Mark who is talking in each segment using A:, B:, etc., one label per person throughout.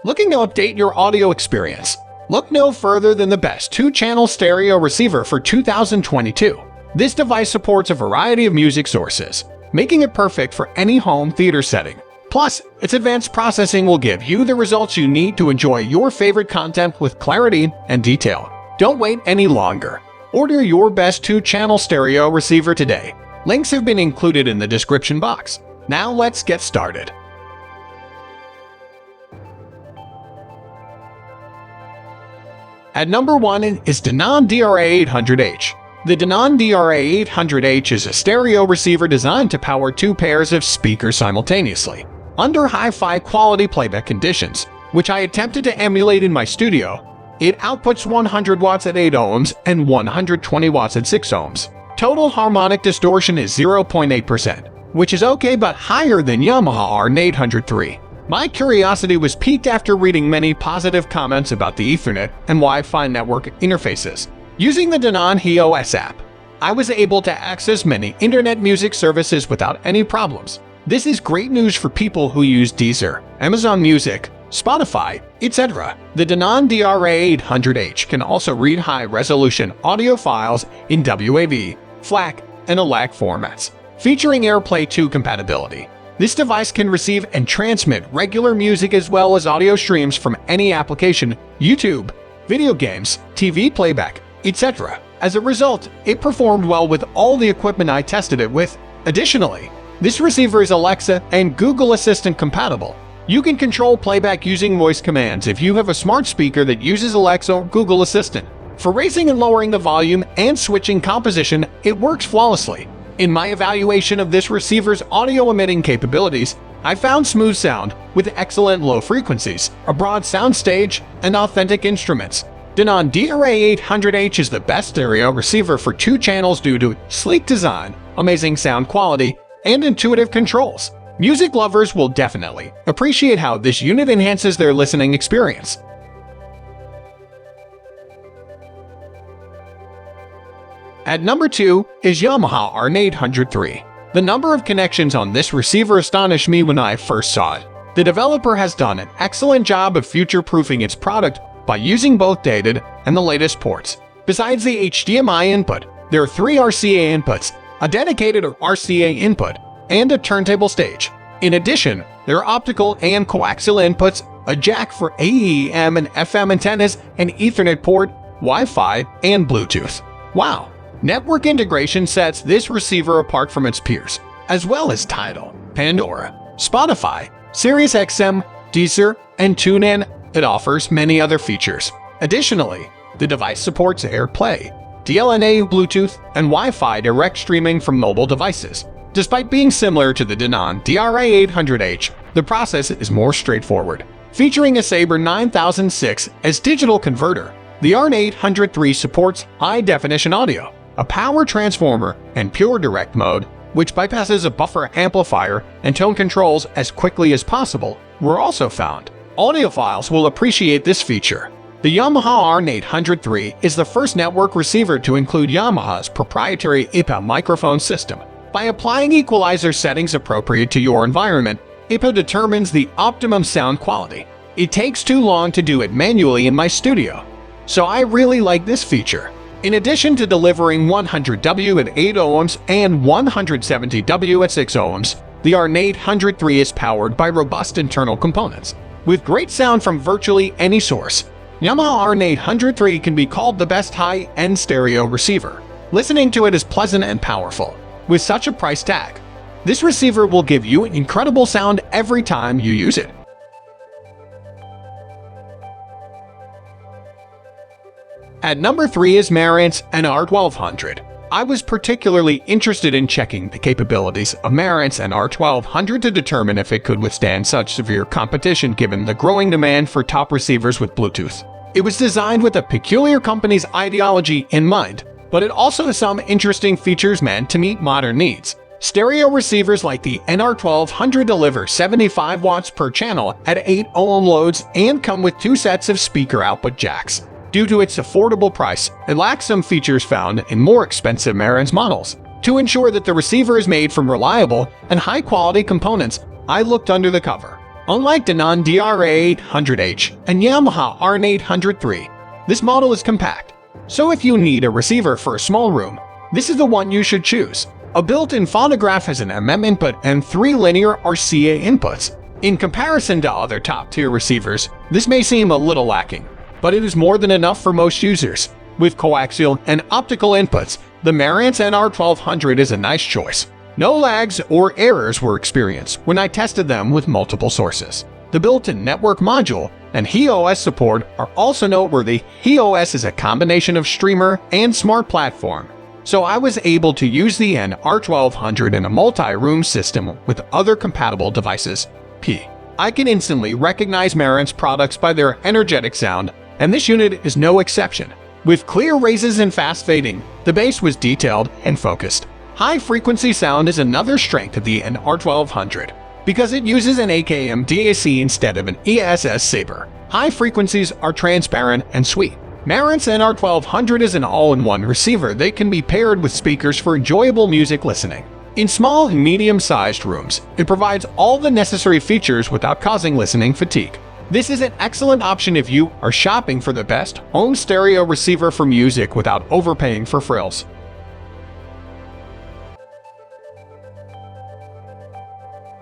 A: Looking to update your audio experience? Look no further than the best 2-channel stereo receiver for 2022. This device supports a variety of music sources, making it perfect for any home theater setting. Plus, its advanced processing will give you the results you need to enjoy your favorite content with clarity and detail. Don't wait any longer. Order your best 2-channel stereo receiver today. Links have been included in the description box. Now let's get started. At number 1 is Denon DRA800H. The Denon DRA800H is a stereo receiver designed to power 2 pairs of speakers simultaneously. Under hi-fi quality playback conditions, which I attempted to emulate in my studio, it outputs 100 watts at 8 ohms and 120 watts at 6 ohms. Total harmonic distortion is 0.8%, which is okay but higher than Yamaha RN8003. My curiosity was piqued after reading many positive comments about the Ethernet and Wi-Fi network interfaces. Using the Denon HEOS app, I was able to access many internet music services without any problems. This is great news for people who use Deezer, Amazon Music, Spotify, etc. The Denon DRA800H can also read high-resolution audio files in WAV, FLAC, and ALAC formats, featuring AirPlay 2 compatibility. This device can receive and transmit regular music as well as audio streams from any application, YouTube, video games, TV playback, etc. As a result, it performed well with all the equipment I tested it with. Additionally, this receiver is Alexa and Google Assistant compatible. You can control playback using voice commands if you have a smart speaker that uses Alexa or Google Assistant. For raising and lowering the volume and switching composition, it works flawlessly. In my evaluation of this receiver's audio-emitting capabilities, I found smooth sound with excellent low frequencies, a broad sound stage, and authentic instruments. Denon DRA800H is the best stereo receiver for 2 channels due to sleek design, amazing sound quality, and intuitive controls. Music lovers will definitely appreciate how this unit enhances their listening experience. At number 2 is Yamaha RN8003. The number of connections on this receiver astonished me when I first saw it. The developer has done an excellent job of future-proofing its product by using both dated and the latest ports. Besides the HDMI input, there are 3 RCA inputs, a dedicated RCA input, and a turntable stage. In addition, there are optical and coaxial inputs, a jack for AEM and FM antennas, an Ethernet port, Wi-Fi, and Bluetooth. Wow! Network integration sets this receiver apart from its peers, as well as Tidal, Pandora, Spotify, SiriusXM, Deezer, and TuneIn. It offers many other features. Additionally, the device supports AirPlay, DLNA, Bluetooth, and Wi-Fi direct streaming from mobile devices. Despite being similar to the Denon DRA800H, the process is more straightforward. Featuring a Sabre 9006S digital converter, the RN803 supports high-definition audio, a power transformer, and pure direct mode, which bypasses a buffer amplifier and tone controls as quickly as possible, were also found. Audiophiles will appreciate this feature. The Yamaha RN803 is the first network receiver to include Yamaha's proprietary IPA microphone system. By applying equalizer settings appropriate to your environment, IPA determines the optimum sound quality. It takes too long to do it manually in my studio, so I really like this feature. In addition to delivering 100W at 8 ohms and 170W at 6 ohms, the RN803 is powered by robust internal components. With great sound from virtually any source, Yamaha RN803 can be called the best high-end stereo receiver. Listening to it is pleasant and powerful. With such a price tag, this receiver will give you incredible sound every time you use it. At number 3 is Marantz NR1200. I was particularly interested in checking the capabilities of Marantz NR1200 to determine if it could withstand such severe competition given the growing demand for top receivers with Bluetooth. It was designed with a peculiar company's ideology in mind, but it also has some interesting features meant to meet modern needs. Stereo receivers like the NR1200 deliver 75 watts per channel at 8 ohm loads and come with 2 sets of speaker output jacks. Due to its affordable price, it lacks some features found in more expensive Marantz models. To ensure that the receiver is made from reliable and high-quality components, I looked under the cover. Unlike Denon DRA800H and Yamaha RN803, this model is compact. So if you need a receiver for a small room, this is the one you should choose. A built-in phonograph has an MM input and 3 linear RCA inputs. In comparison to other top-tier receivers, this may seem a little lacking, but it is more than enough for most users. With coaxial and optical inputs, the Marantz NR1200 is a nice choice. No lags or errors were experienced when I tested them with multiple sources. The built-in network module and HEOS support are also noteworthy. HEOS is a combination of streamer and smart platform, so I was able to use the NR1200 in a multi-room system with other compatible devices. I can instantly recognize Marantz products by their energetic sound, and this unit is no exception. With clear raises and fast fading, the bass was detailed and focused. High-frequency sound is another strength of the NR1200, because it uses an AKM DAC instead of an ESS saber. High frequencies are transparent and sweet. Marantz NR1200 is an all-in-one receiver that can be paired with speakers for enjoyable music listening. In small and medium-sized rooms, it provides all the necessary features without causing listening fatigue. This is an excellent option if you are shopping for the best home stereo receiver for music without overpaying for frills.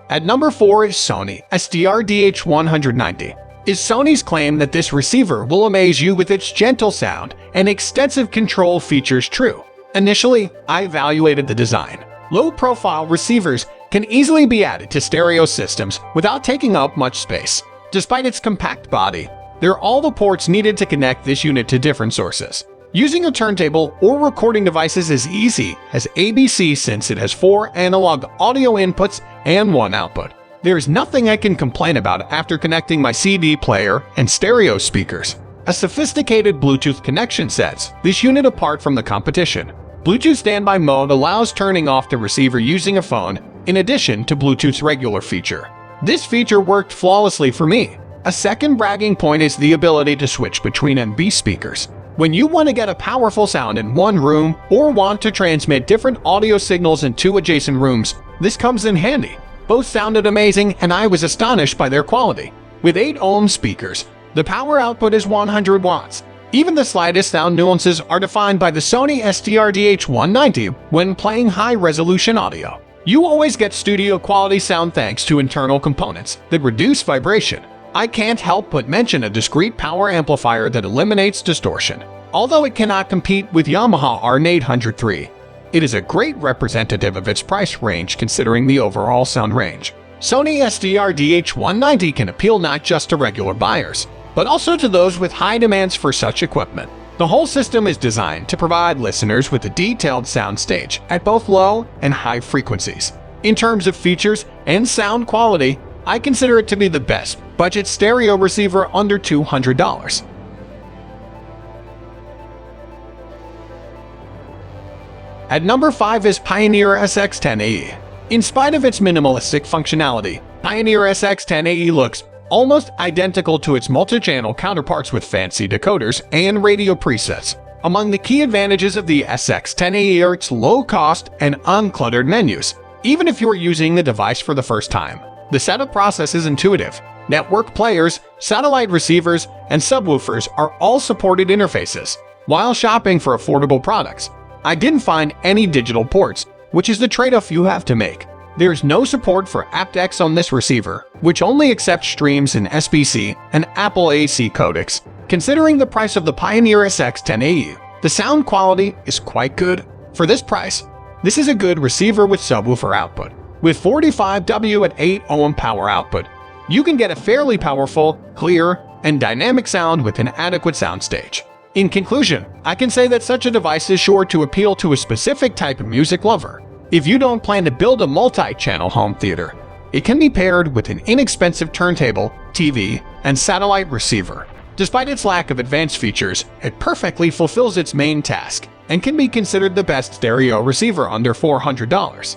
A: At number 4 is Sony SDRHD190. Is Sony's claim that this receiver will amaze you with its gentle sound and extensive control features true? Initially, I evaluated the design. Low-profile receivers can easily be added to stereo systems without taking up much space. Despite its compact body, there are all the ports needed to connect this unit to different sources. Using a turntable or recording devices is easy as ABC since it has 4 analog audio inputs and 1 output. There is nothing I can complain about after connecting my CD player and stereo speakers. A sophisticated Bluetooth connection sets this unit apart from the competition. Bluetooth standby mode allows turning off the receiver using a phone, in addition to Bluetooth's regular feature. This feature worked flawlessly for me. A second bragging point is the ability to switch between NB speakers. When you want to get a powerful sound in one room or want to transmit different audio signals in 2 adjacent rooms, this comes in handy. Both sounded amazing and I was astonished by their quality. With 8-ohm speakers, the power output is 100 watts. Even the slightest sound nuances are defined by the Sony SDRHD190 when playing high-resolution audio. You always get studio-quality sound thanks to internal components that reduce vibration. I can't help but mention a discrete power amplifier that eliminates distortion. Although it cannot compete with Yamaha RN8003, it is a great representative of its price range considering the overall sound range. Sony SDRHD190 can appeal not just to regular buyers, but also to those with high demands for such equipment. The whole system is designed to provide listeners with a detailed soundstage at both low and high frequencies. In terms of features and sound quality, I consider it to be the best budget stereo receiver under $200. At number 5 is Pioneer SX10AE. In spite of its minimalistic functionality, Pioneer SX10AE looks almost identical to its multi-channel counterparts with fancy decoders and radio presets. Among the key advantages of the SX10AE are its low cost and uncluttered menus. Even if you are using the device for the first time, the setup process is intuitive. Network players, satellite receivers, and subwoofers are all supported interfaces. While shopping for affordable products, I didn't find any digital ports, which is the trade-off you have to make. There is no support for aptX on this receiver, which only accepts streams in SBC and Apple AC codecs. Considering the price of the Pioneer SX10AE, the sound quality is quite good. For this price, this is a good receiver with subwoofer output. With 45W at 8-ohm power output, you can get a fairly powerful, clear, and dynamic sound with an adequate soundstage. In conclusion, I can say that such a device is sure to appeal to a specific type of music lover. If you don't plan to build a multi-channel home theater, it can be paired with an inexpensive turntable, TV, and satellite receiver. Despite its lack of advanced features, it perfectly fulfills its main task and can be considered the best stereo receiver under $400.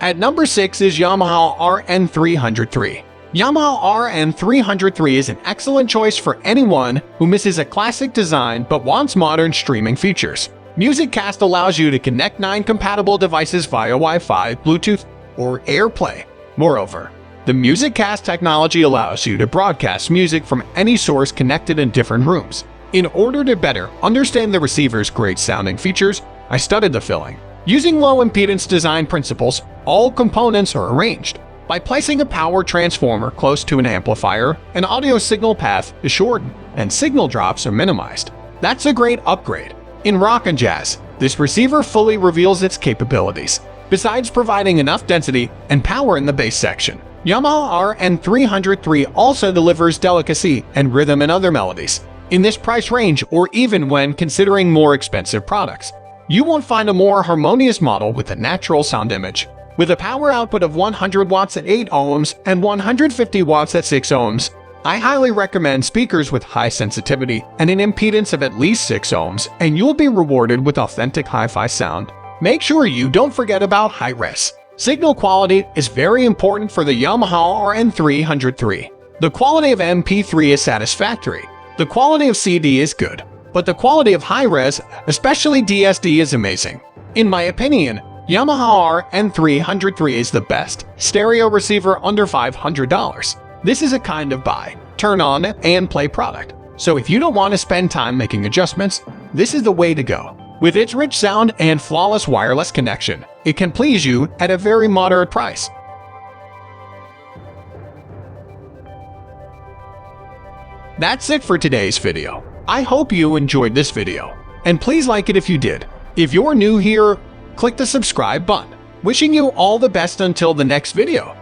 A: At number 6 is Yamaha RN303. Yamaha RN303 is an excellent choice for anyone who misses a classic design but wants modern streaming features. MusicCast allows you to connect 9 compatible devices via Wi-Fi, Bluetooth, or AirPlay. Moreover, the MusicCast technology allows you to broadcast music from any source connected in different rooms. In order to better understand the receiver's great sounding features, I studied the filling. Using low-impedance design principles, all components are arranged. By placing a power transformer close to an amplifier, an audio signal path is shortened and signal drops are minimized. That's a great upgrade. In rock and jazz, this receiver fully reveals its capabilities. Besides providing enough density and power in the bass section, Yamaha RN303 also delivers delicacy and rhythm in other melodies. In this price range, or even when considering more expensive products, you won't find a more harmonious model with a natural sound image. With a power output of 100 watts at 8 ohms and 150 watts at 6 ohms, I highly recommend speakers with high sensitivity and an impedance of at least 6 ohms, and you'll be rewarded with authentic hi-fi sound. Make sure you don't forget about high-res. Signal quality is very important for the Yamaha RN303. The quality of MP3 is satisfactory. The quality of CD is good, but the quality of high-res, especially DSD, is amazing. In my opinion, Yamaha RN303 is the best stereo receiver under $500. This is a kind of buy, turn on, and play product. So if you don't want to spend time making adjustments, this is the way to go. With its rich sound and flawless wireless connection, it can please you at a very moderate price. That's it for today's video. I hope you enjoyed this video, and please like it if you did. If you're new here, click the subscribe button. Wishing you all the best until the next video.